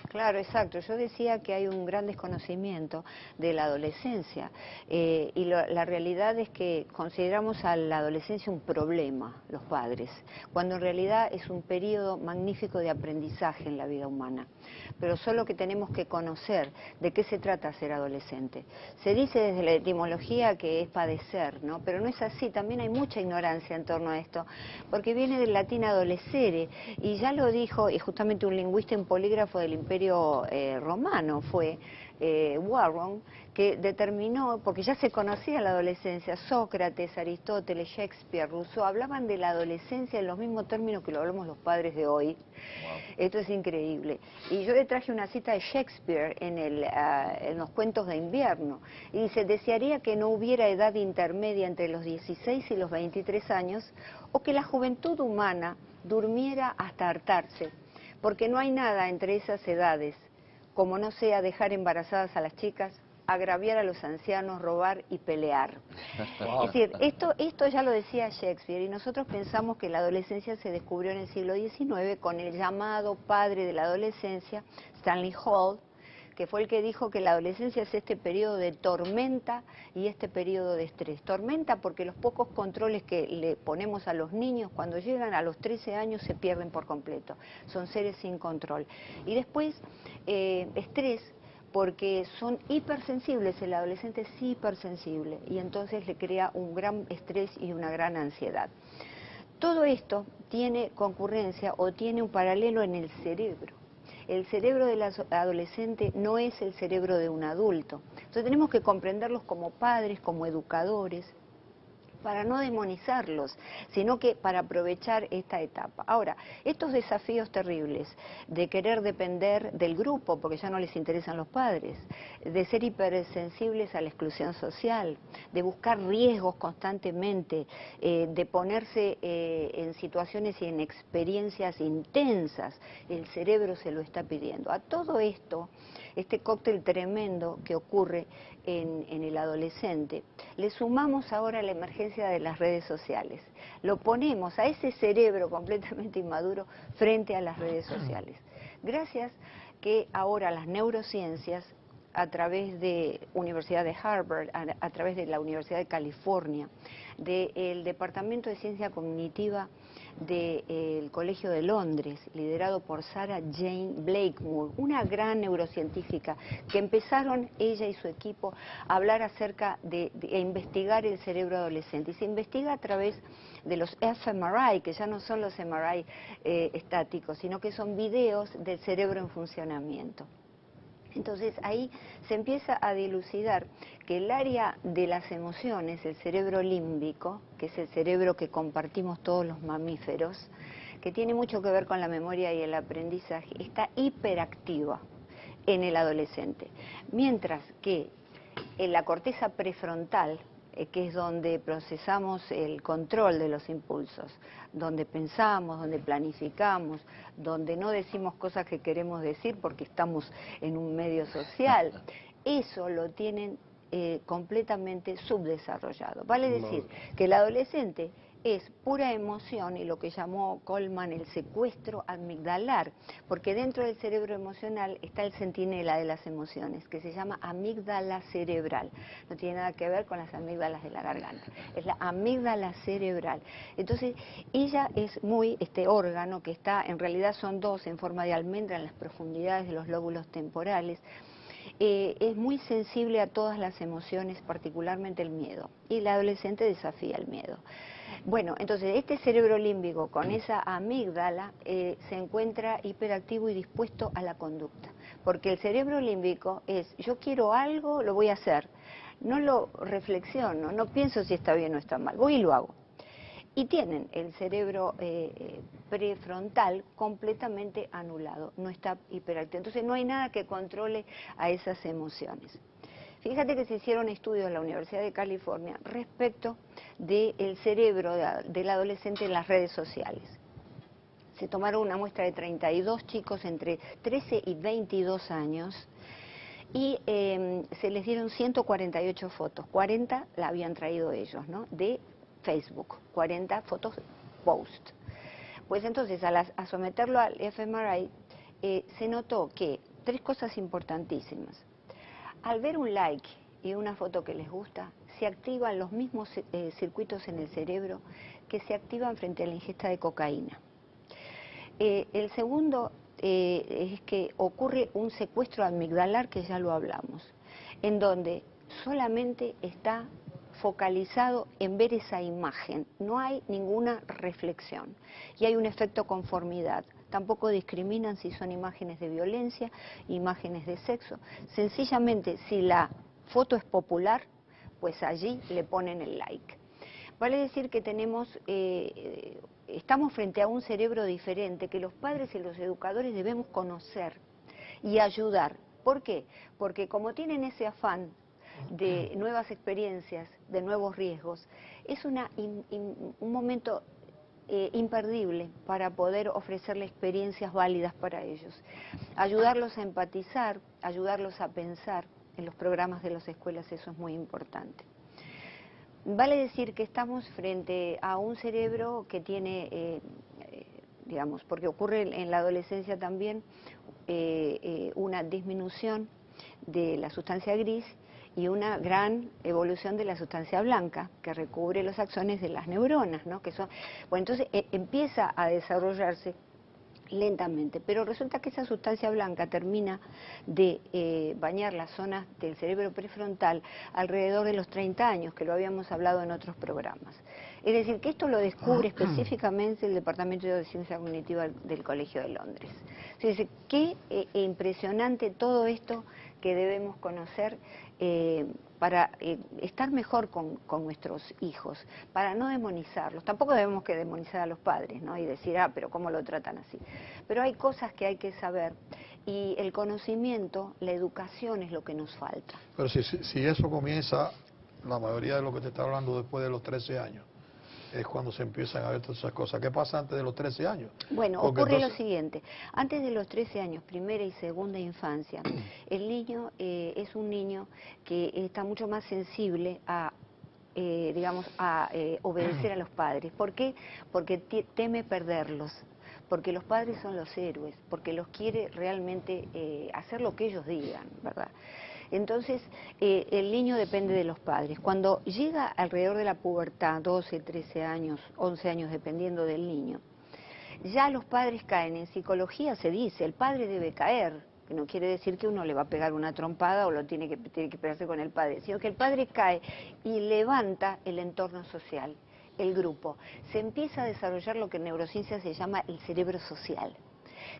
Claro, exacto. Yo decía que hay un gran desconocimiento de la adolescencia y la realidad es que consideramos a la adolescencia un problema, los padres, cuando en realidad es un periodo magnífico de aprendizaje en la vida humana. Pero solo que tenemos que conocer de qué se trata ser adolescente. Se dice desde la etimología que es padecer, ¿no? Pero no es así, también hay mucha ignorancia en torno a esto, porque viene del latín adolescere, y ya lo dijo, y justamente un lingüista en polígrafo del Imperio Romano fue Warren, que determinó, porque ya se conocía la adolescencia, Sócrates, Aristóteles, Shakespeare, Rousseau, hablaban de la adolescencia en los mismos términos que lo hablamos los padres de hoy. Wow. Esto es increíble. Y yo le traje una cita de Shakespeare en los cuentos de invierno, y dice: desearía que no hubiera edad intermedia entre los 16 y los 23 años, o que la juventud humana durmiera hasta hartarse, porque no hay nada entre esas edades, como no sea dejar embarazadas a las chicas, agraviar a los ancianos, robar y pelear. Wow. Es decir, esto ya lo decía Shakespeare, y nosotros pensamos que la adolescencia se descubrió en el siglo XIX con el llamado padre de la adolescencia, Stanley Hall, que fue el que dijo que la adolescencia es este periodo de tormenta y este periodo de estrés. Tormenta porque los pocos controles que le ponemos a los niños cuando llegan a los 13 años se pierden por completo, son seres sin control. Y después estrés porque son hipersensibles, el adolescente es hipersensible y entonces le crea un gran estrés y una gran ansiedad. Todo esto tiene concurrencia o tiene un paralelo en el cerebro. El cerebro del adolescente no es el cerebro de un adulto. Entonces tenemos que comprenderlos como padres, como educadores, para no demonizarlos, sino que para aprovechar esta etapa. Ahora, estos desafíos terribles de querer depender del grupo, porque ya no les interesan los padres, de ser hipersensibles a la exclusión social, de buscar riesgos constantemente, de ponerse en situaciones y en experiencias intensas, el cerebro se lo está pidiendo. A todo esto, este cóctel tremendo que ocurre en el adolescente, le sumamos ahora la emergencia de las redes sociales. Lo ponemos a ese cerebro completamente inmaduro frente a las redes sociales. Gracias que ahora las neurociencias, a través de Universidad de Harvard, a través de la Universidad de California, del Departamento de Ciencia Cognitiva del Colegio de Londres, liderado por Sarah Jane Blakemore, una gran neurocientífica, que empezaron ella y su equipo a hablar acerca de investigar el cerebro adolescente. Y se investiga a través de los fMRI, que ya no son los MRI estáticos, sino que son videos del cerebro en funcionamiento. Entonces ahí se empieza a dilucidar que el área de las emociones, el cerebro límbico, que es el cerebro que compartimos todos los mamíferos, que tiene mucho que ver con la memoria y el aprendizaje, está hiperactiva en el adolescente. Mientras que en la corteza prefrontal, que es donde procesamos el control de los impulsos, donde pensamos, donde planificamos, donde no decimos cosas que queremos decir porque estamos en un medio social, eso lo tienen completamente subdesarrollado. Vale decir que el adolescente es pura emoción y lo que llamó Goleman el secuestro amigdalar, porque dentro del cerebro emocional está el centinela de las emociones, que se llama amígdala cerebral. No tiene nada que ver con las amígdalas de la garganta, es la amígdala cerebral. Entonces, ella es este órgano que está, en realidad son dos, en forma de almendra en las profundidades de los lóbulos temporales. Es muy sensible a todas las emociones, particularmente el miedo, y el adolescente desafía el miedo. Bueno, entonces este cerebro límbico con esa amígdala se encuentra hiperactivo y dispuesto a la conducta, porque el cerebro límbico es: yo quiero algo, lo voy a hacer, no lo reflexiono, no pienso si está bien o está mal, voy y lo hago. Y tienen el cerebro prefrontal completamente anulado, no está hiperactivo. Entonces no hay nada que controle a esas emociones. Fíjate que se hicieron estudios en la Universidad de California respecto del cerebro del adolescente en las redes sociales. Se tomaron una muestra de 32 chicos entre 13 y 22 años y se les dieron 148 fotos, 40 la habían traído ellos, ¿no?, de Facebook, 40 fotos post. Pues entonces a someterlo al fMRI se notó que tres cosas importantísimas. Al ver un like y una foto que les gusta, se activan los mismos circuitos en el cerebro que se activan frente a la ingesta de cocaína. El segundo es que ocurre un secuestro amigdalar, que ya lo hablamos, en donde solamente está focalizado en ver esa imagen, no hay ninguna reflexión y hay un efecto conformidad. Tampoco discriminan si son imágenes de violencia, imágenes de sexo. Sencillamente, si la foto es popular, pues allí le ponen el like. Vale decir que estamos frente a un cerebro diferente que los padres y los educadores debemos conocer y ayudar. ¿Por qué? Porque como tienen ese afán de nuevas experiencias, de nuevos riesgos, es un momento imperdible para poder ofrecerle experiencias válidas para ellos. Ayudarlos a empatizar, ayudarlos a pensar en los programas de las escuelas, eso es muy importante. Vale decir que estamos frente a un cerebro que tiene, digamos, porque ocurre en la adolescencia también, una disminución de la sustancia gris y una gran evolución de la sustancia blanca que recubre los axones de las neuronas, ¿no? Que son, bueno, entonces empieza a desarrollarse lentamente, pero resulta que esa sustancia blanca termina de bañar las zonas del cerebro prefrontal alrededor de los 30 años, que lo habíamos hablado en otros programas. Es decir, que esto lo descubre específicamente el Departamento de Ciencia Cognitiva del Colegio de Londres. Entonces, qué impresionante todo esto que debemos conocer para estar mejor con nuestros hijos, para no demonizarlos. Tampoco debemos que demonizar a los padres, ¿no? Y decir, pero ¿cómo lo tratan así? Pero hay cosas que hay que saber y el conocimiento, la educación es lo que nos falta. Pero si eso comienza, la mayoría de lo que te está hablando después de los 13 años, es cuando se empiezan a ver todas esas cosas. ¿Qué pasa antes de los 13 años? Bueno, ocurre lo siguiente. Antes de los 13 años, primera y segunda infancia, el niño es un niño que está mucho más sensible a digamos, a obedecer a los padres. ¿Por qué? Porque teme perderlos, porque los padres son los héroes, porque los quiere realmente hacer lo que ellos digan, ¿verdad? Entonces, el niño depende de los padres. Cuando llega alrededor de la pubertad, 12, 13 años, 11 años, dependiendo del niño, ya los padres caen. En psicología se dice, el padre debe caer, que no quiere decir que uno le va a pegar una trompada o tiene que pegarse con el padre, sino que el padre cae y levanta el entorno social, el grupo. Se empieza a desarrollar lo que en neurociencia se llama el cerebro social,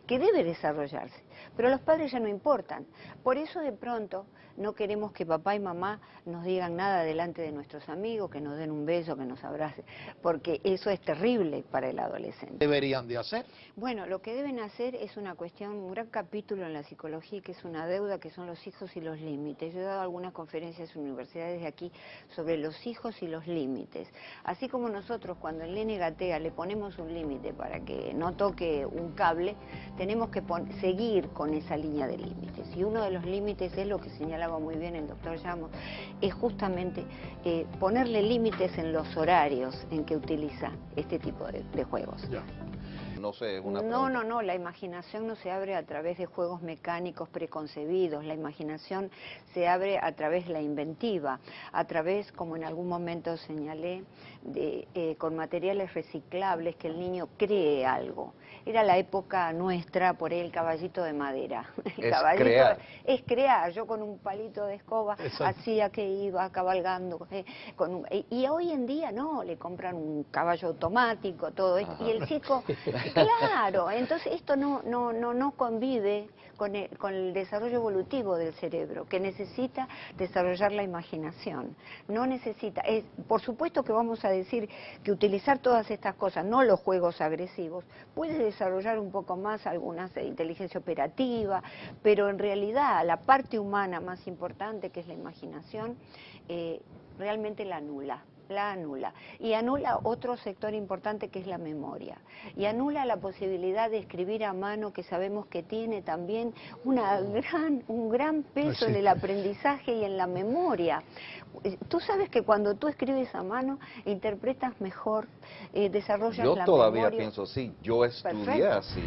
que debe desarrollarse, pero los padres ya no importan. Por eso de pronto no queremos que papá y mamá nos digan nada delante de nuestros amigos, que nos den un beso, que nos abracen, porque eso es terrible para el adolescente. ¿Deberían de hacer? Bueno, lo que deben hacer es una cuestión, un gran capítulo en la psicología, que es una deuda, que son los hijos y los límites. Yo he dado algunas conferencias en universidades de aquí sobre los hijos y los límites. Así como nosotros cuando el nene gatea le ponemos un límite para que no toque un cable, tenemos que seguir con esa línea de límites. Y uno de los límites es lo que señalaba muy bien el doctor Llamos, es justamente ponerle límites en los horarios en que utiliza este tipo de juegos. Ya. No sé, una pregunta. No, la imaginación no se abre a través de juegos mecánicos preconcebidos, la imaginación se abre a través de la inventiva, a través, como en algún momento señalé, con materiales reciclables, que el niño cree algo. Era la época nuestra, por ahí el caballito de madera. Es crear. Yo con un palito de escoba hacía que iba cabalgando. Y hoy en día no, le compran un caballo automático, todo esto, y el chico... Claro, entonces esto no convive con el desarrollo evolutivo del cerebro, que necesita desarrollar la imaginación. No necesita, por supuesto que vamos a decir que utilizar todas estas cosas, no los juegos agresivos, puede desarrollar un poco más algunas de inteligencia operativa, pero en realidad la parte humana más importante, que es la imaginación, realmente la anula. la anula. Y anula otro sector importante que es la memoria. Y anula la posibilidad de escribir a mano, que sabemos que tiene también un gran peso en el aprendizaje y en la memoria. Tú sabes que cuando tú escribes a mano, interpretas mejor, desarrollas la memoria. Yo todavía pienso así, yo estudié así.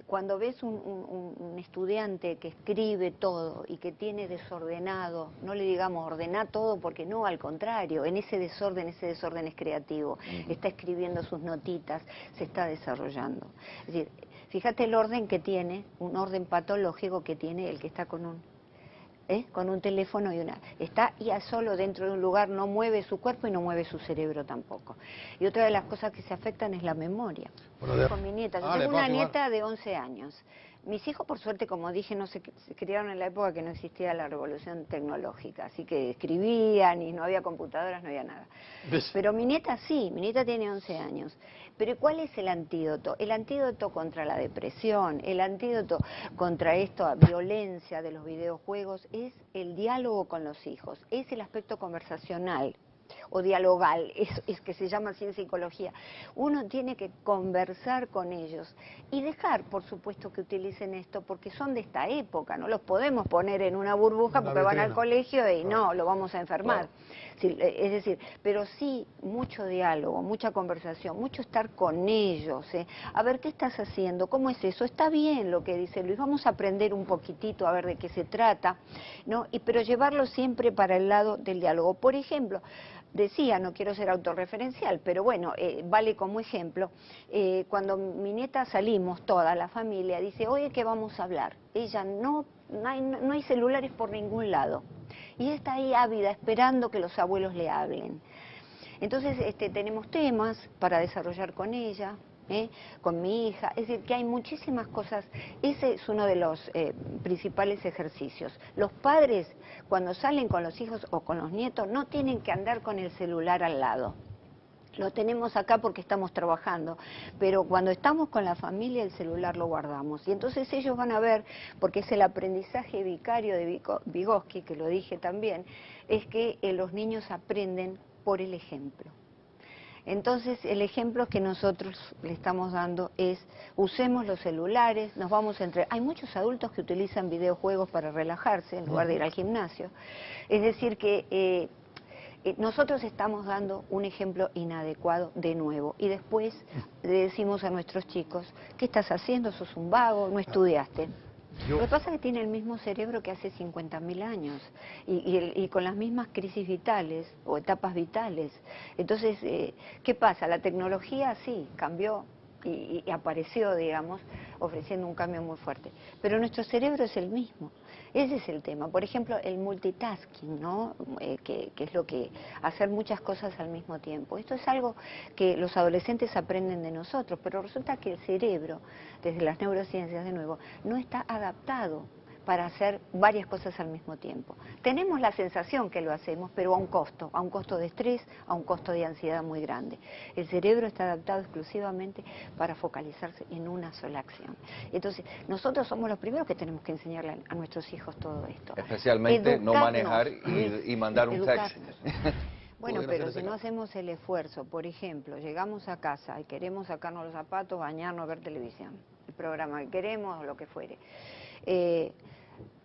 Cuando ves un estudiante que escribe todo y que tiene desordenado, no le digamos ordenar todo, porque no, al contrario, en ese desorden es creativo, está escribiendo sus notitas, se está desarrollando. Es decir, fíjate el orden que tiene, un orden patológico que tiene el que está con un teléfono está ya solo dentro de un lugar, no mueve su cuerpo y no mueve su cerebro tampoco. Y otra de las cosas que se afectan es la memoria. Con mi nieta, yo tengo una nieta de 11 años. Mis hijos, por suerte, como dije, no se criaron en la época que no existía la revolución tecnológica, así que escribían y no había computadoras, no había nada. Pero mi nieta sí, mi nieta tiene 11 años. Pero ¿cuál es el antídoto? El antídoto contra la depresión, el antídoto contra esta violencia de los videojuegos es el diálogo con los hijos, es el aspecto conversacional o dialogal, es que se llama así en psicología. Uno tiene que conversar con ellos y dejar, por supuesto, que utilicen esto, porque son de esta época, no los podemos poner en una burbuja porque van al colegio y no, lo vamos a enfermar. Sí, es decir, pero sí mucho diálogo, mucha conversación, mucho estar con ellos, a ver qué estás haciendo, cómo es eso, está bien lo que dice Luis, vamos a aprender un poquitito a ver de qué se trata, ¿no? Pero llevarlo siempre para el lado del diálogo. Por ejemplo, decía, no quiero ser autorreferencial, pero bueno, vale como ejemplo, cuando mi nieta salimos, toda la familia, dice, oye, ¿qué vamos a hablar? Ella no hay celulares por ningún lado. Y está ahí ávida, esperando que los abuelos le hablen. Entonces, tenemos temas para desarrollar con ella, con mi hija, es decir, que hay muchísimas cosas. Ese es uno de los principales ejercicios. Los padres, cuando salen con los hijos o con los nietos, no tienen que andar con el celular al lado. Lo tenemos acá porque estamos trabajando, pero cuando estamos con la familia el celular lo guardamos. Y entonces ellos van a ver, porque es el aprendizaje vicario de Vygotsky, que lo dije también, es que los niños aprenden por el ejemplo. Entonces el ejemplo que nosotros le estamos dando es, usemos los celulares, nos vamos entre... Hay muchos adultos que utilizan videojuegos para relajarse en lugar de ir al gimnasio. Es decir que... nosotros estamos dando un ejemplo inadecuado de nuevo y después le decimos a nuestros chicos, ¿qué estás haciendo? ¿Sos un vago? ¿No estudiaste? Lo que pasa es que tiene el mismo cerebro que hace 50.000 años y con las mismas crisis vitales o etapas vitales. Entonces, ¿qué pasa? La tecnología sí cambió y apareció, digamos, ofreciendo un cambio muy fuerte. Pero nuestro cerebro es el mismo. Ese es el tema. Por ejemplo, el multitasking, ¿no? Que es lo que hacer muchas cosas al mismo tiempo. Esto es algo que los adolescentes aprenden de nosotros, pero resulta que el cerebro, desde las neurociencias de nuevo, no está adaptado para hacer varias cosas al mismo tiempo. Tenemos la sensación que lo hacemos, pero a un costo de estrés, a un costo de ansiedad muy grande. El cerebro está adaptado exclusivamente para focalizarse en una sola acción. Entonces, nosotros somos los primeros que tenemos que enseñarle a nuestros hijos todo esto. Especialmente no manejar y mandar un texto. Bueno, pero si no hacemos el esfuerzo, por ejemplo, llegamos a casa y queremos sacarnos los zapatos, bañarnos, ver televisión, el programa que queremos o lo que fuere.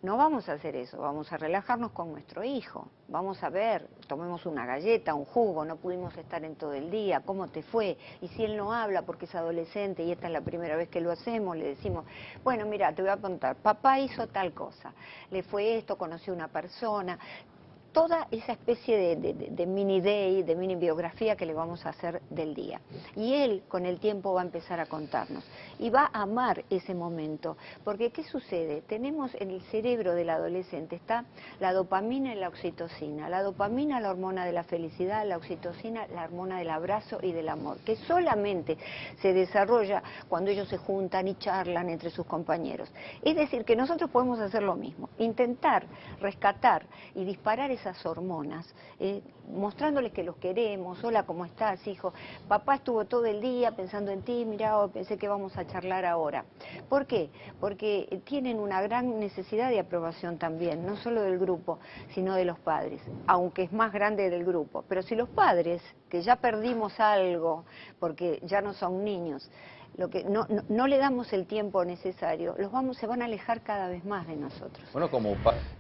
No vamos a hacer eso, vamos a relajarnos con nuestro hijo, vamos a ver, tomemos una galleta, un jugo, no pudimos estar en todo el día, ¿cómo te fue? Y si él no habla porque es adolescente y esta es la primera vez que lo hacemos, le decimos, bueno, mira, te voy a contar, papá hizo tal cosa, le fue esto, conoció una persona... Toda esa especie de mini day, de mini biografía que le vamos a hacer del día. Y él con el tiempo va a empezar a contarnos y va a amar ese momento. Porque ¿qué sucede? Tenemos en el cerebro del adolescente, está la dopamina y la oxitocina. La dopamina, la hormona de la felicidad, la oxitocina, la hormona del abrazo y del amor, que solamente se desarrolla cuando ellos se juntan y charlan entre sus compañeros. Es decir, que nosotros podemos hacer lo mismo, intentar rescatar y disparar esas hormonas, mostrándoles que los queremos. Hola, ¿cómo estás, hijo? Papá estuvo todo el día pensando en ti, mirá, pensé que vamos a charlar ahora. ¿Por qué? Porque tienen una gran necesidad de aprobación también, no solo del grupo, sino de los padres, aunque es más grande del grupo. Pero si los padres, que ya perdimos algo, porque ya no son niños, no le damos el tiempo necesario, se van a alejar cada vez más de nosotros. Bueno,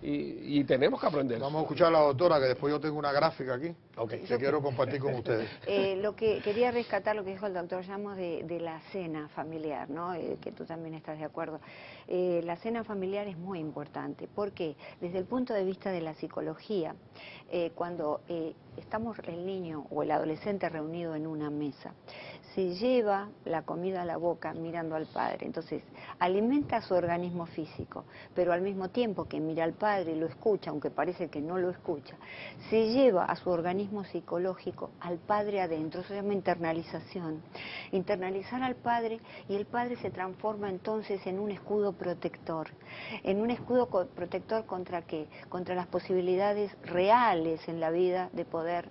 y tenemos que aprender. Vamos a escuchar a la doctora, que después yo tengo una gráfica aquí que quiero compartir con ustedes. Lo que quería rescatar lo que dijo el doctor Llamos de la cena familiar, ¿no? Que tú también estás de acuerdo. La cena familiar es muy importante. ¿Por qué? Desde el punto de vista de la psicología, cuando estamos el niño o el adolescente reunido en una mesa, se lleva la comida a la boca mirando al padre. Entonces, alimenta su organismo físico, pero al mismo tiempo que mira al padre y lo escucha, aunque parece que no lo escucha, se lleva a su organismo psicológico al padre adentro. Eso se llama internalización. Internalizar al padre, y el padre se transforma entonces en un escudo protector. ¿En un escudo protector contra qué? Contra las posibilidades reales en la vida de poder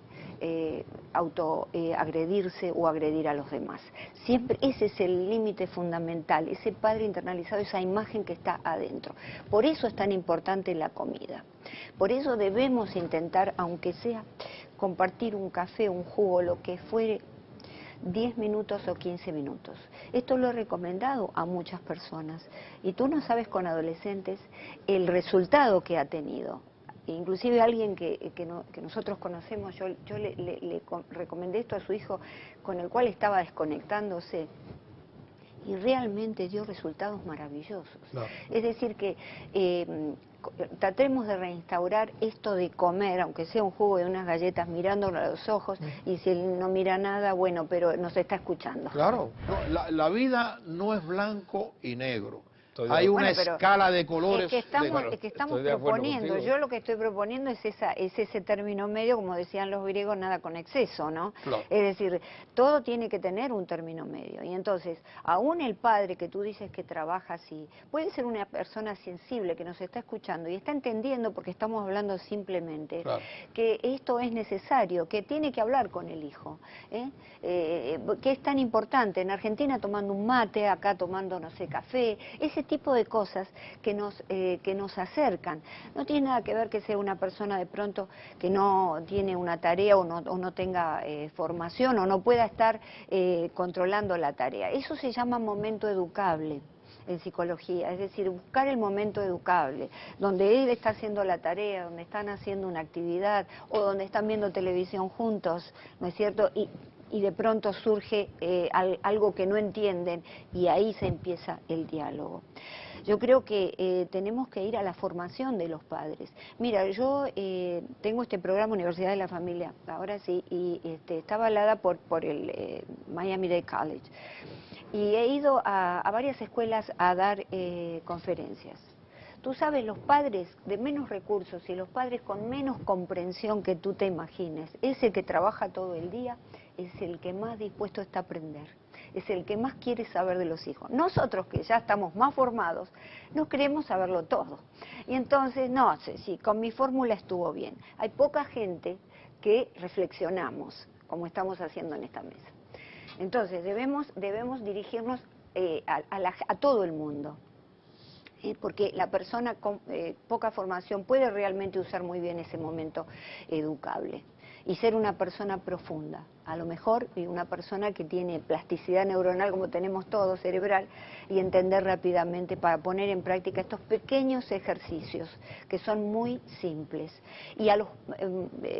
agredirse o agredir a los demás. Siempre ese es el límite fundamental, ese padre internalizado, esa imagen que está adentro. Por eso es tan importante la comida. Por eso debemos intentar, aunque sea compartir un café, un jugo, lo que fuere, 10 minutos o 15 minutos. Esto lo he recomendado a muchas personas. Y tú no sabes con adolescentes el resultado que ha tenido. Inclusive alguien que nosotros conocemos, yo le recomendé esto a su hijo, con el cual estaba desconectándose, y realmente dio resultados maravillosos. No. Es decir que tratemos de reinstaurar esto de comer, aunque sea un jugo de unas galletas, mirándolo a los ojos, y si él no mira nada, bueno, pero nos está escuchando. Claro, no, la vida no es blanco y negro. Hay una escala de colores. Es que estamos proponiendo, yo lo que estoy proponiendo es ese término medio, como decían los griegos, nada con exceso, ¿no? Claro. Es decir, todo tiene que tener un término medio. Y entonces, aún el padre que tú dices que trabaja así, puede ser una persona sensible que nos está escuchando y está entendiendo, porque estamos hablando simplemente, claro, que esto es necesario, que tiene que hablar con el hijo, que es tan importante. En Argentina tomando un mate, acá tomando, no sé, café, ese tipo de cosas que nos acercan. No tiene nada que ver que sea una persona de pronto que no tiene una tarea o no tenga formación o no pueda estar controlando la tarea. Eso se llama momento educable en psicología, es decir, buscar el momento educable, donde él está haciendo la tarea, donde están haciendo una actividad o donde están viendo televisión juntos, ¿no es cierto? Y de pronto surge algo que no entienden y ahí se empieza el diálogo. Yo creo que tenemos que ir a la formación de los padres. Mira, yo tengo este programa Universidad de la Familia, ahora sí, y está avalada por el Miami-Dade College. Y he ido a varias escuelas a dar conferencias. Tú sabes, los padres de menos recursos y los padres con menos comprensión que tú te imagines, ese que trabaja todo el día, es el que más dispuesto está a aprender, es el que más quiere saber de los hijos. Nosotros, que ya estamos más formados, no queremos saberlo todo. Y entonces, no sé, sí, con mi fórmula estuvo bien. Hay poca gente que reflexionamos, como estamos haciendo en esta mesa. Entonces, debemos dirigirnos a todo el mundo. Porque la persona con poca formación puede realmente usar muy bien ese momento educable y ser una persona profunda, a lo mejor una persona que tiene plasticidad neuronal como tenemos todos, cerebral, y entender rápidamente para poner en práctica estos pequeños ejercicios que son muy simples. Y a los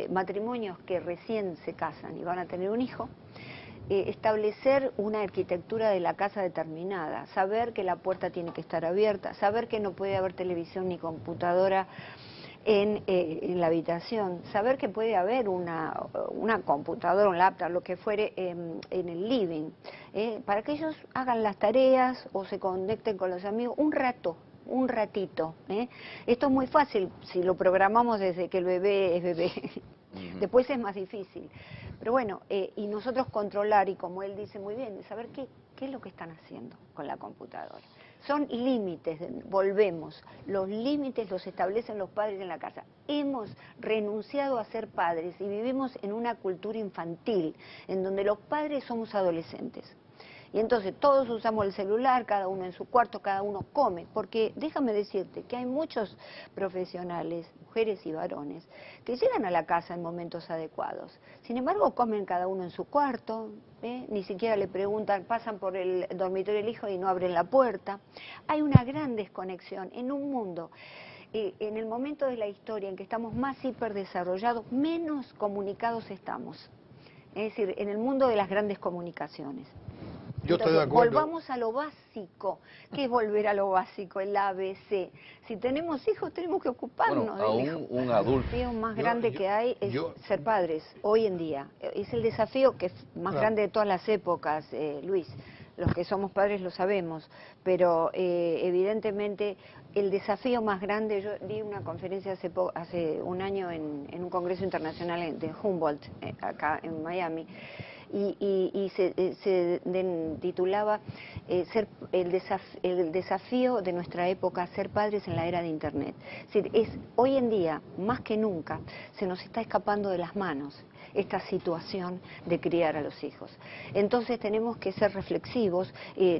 matrimonios que recién se casan y van a tener un hijo, establecer una arquitectura de la casa determinada, saber que la puerta tiene que estar abierta, saber que no puede haber televisión ni computadora en la habitación, saber que puede haber una computadora, un laptop, lo que fuere en el living, para que ellos hagan las tareas o se conecten con los amigos un ratito. Esto es muy fácil si lo programamos desde que el bebé es bebé. Después es más difícil. Pero bueno, y nosotros controlar, y como él dice muy bien, saber qué es lo que están haciendo con la computadora. Son límites, volvemos, los límites los establecen los padres en la casa. Hemos renunciado a ser padres y vivimos en una cultura infantil, en donde los padres somos adolescentes. Y entonces todos usamos el celular, cada uno en su cuarto, cada uno come, porque déjame decirte que hay muchos profesionales, mujeres y varones, que llegan a la casa en momentos adecuados. Sin embargo, comen cada uno en su cuarto, ni siquiera le preguntan, pasan por el dormitorio del hijo y no abren la puerta. Hay una gran desconexión en un mundo. En el momento de la historia en que estamos más hiperdesarrollados, menos comunicados estamos. Es decir, en el mundo de las grandes comunicaciones. Yo estoy Entonces, de acuerdo. volvamos a lo básico. ¿Qué es volver a lo básico? El ABC. Si tenemos hijos, tenemos que ocuparnos Bueno, del hijo. un adulto. El desafío más grande que hay es ser padres hoy en día. Es el desafío que es más grande de todas las épocas, Luis. Los que somos padres lo sabemos, pero evidentemente el desafío más grande, yo di una conferencia hace un año en un congreso internacional de Humboldt, acá en Miami, y se titulaba el desafío de nuestra época, ser padres en la era de Internet. Es decir, hoy en día, más que nunca, se nos está escapando de las manos esta situación de criar a los hijos. Entonces tenemos que ser reflexivos,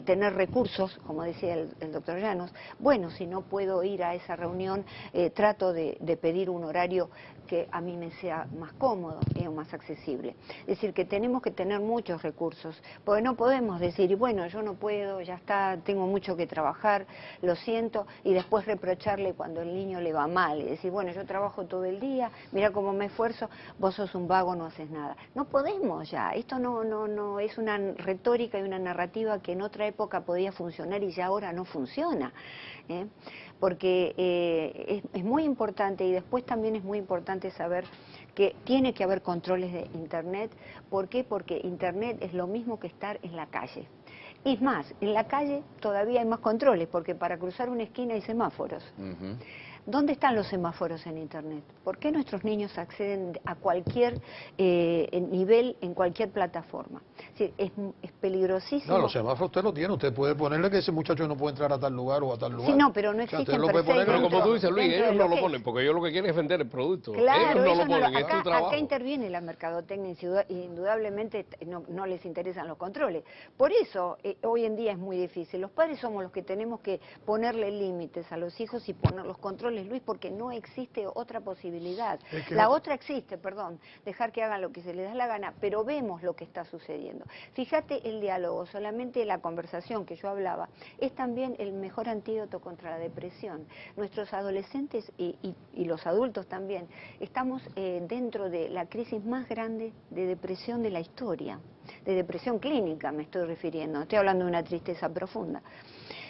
tener recursos, como decía el doctor Llanos. Bueno, si no puedo ir a esa reunión, trato de pedir un horario que a mí me sea más cómodo o más accesible. Es decir, que tenemos que tener muchos recursos, porque no podemos decir, bueno, yo no puedo, ya está, tengo mucho que trabajar, lo siento, y después reprocharle cuando el niño le va mal, y decir, bueno, yo trabajo todo el día, mira cómo me esfuerzo, vos sos un vago, no haces nada. No podemos ya, esto no es una retórica y una narrativa que en otra época podía funcionar y ya ahora no funciona, porque es muy importante, y después también es muy importante saber que tiene que haber controles de Internet. ¿Por qué? Porque Internet es lo mismo que estar en la calle. Y es más, en la calle todavía hay más controles, porque para cruzar una esquina hay semáforos. ¿Dónde están los semáforos en Internet? ¿Por qué nuestros niños acceden a cualquier nivel en cualquier plataforma? Es decir, es peligrosísimo. No, los semáforos usted lo tiene. Usted puede ponerle que ese muchacho no puede entrar a tal lugar o a tal lugar. Sí, no, pero no existen Pero como tú dices, Luis, ellos no lo ponen, porque ellos lo que quieren es vender el producto. Claro, ellos no lo ponen, es tu trabajo. acá interviene la mercadotecnia, indudablemente no les interesan los controles. Por eso, hoy en día es muy difícil. Los padres somos los que tenemos que ponerle límites a los hijos y poner los controles, Luis, porque no existe otra posibilidad. La otra existe, perdón, dejar que hagan lo que se les da la gana, pero vemos lo que está sucediendo. Fíjate, el diálogo, solamente la conversación que yo hablaba, es también el mejor antídoto contra la depresión. Nuestros adolescentes y los adultos también estamos dentro de la crisis más grande de depresión de la historia, de depresión clínica me estoy refiriendo, estoy hablando de una tristeza profunda.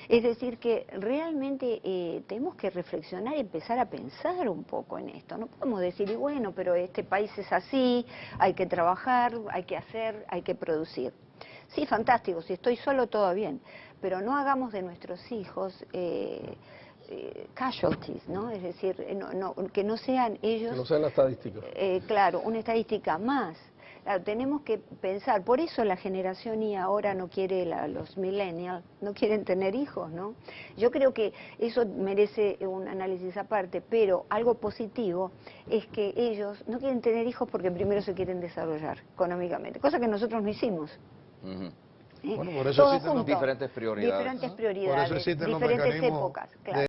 Es decir, que realmente tenemos que reflexionar y empezar a pensar un poco en esto. No podemos decir, y bueno, pero este país es así, hay que trabajar, hay que hacer, hay que producir. Sí, fantástico, si estoy solo todo bien, pero no hagamos de nuestros hijos casualties, ¿no? Es decir, que no sean ellos... Que no sean la estadística. Claro, una estadística más. Claro, tenemos que pensar, por eso la generación Y ahora no quiere, los millennials, no quieren tener hijos, ¿no? Yo creo que eso merece un análisis aparte, pero algo positivo es que ellos no quieren tener hijos porque primero se quieren desarrollar económicamente, cosa que nosotros no hicimos. Bueno, por eso existen diferentes prioridades. Diferentes prioridades, Por eso existen los diferentes mecanismos épocas, claro.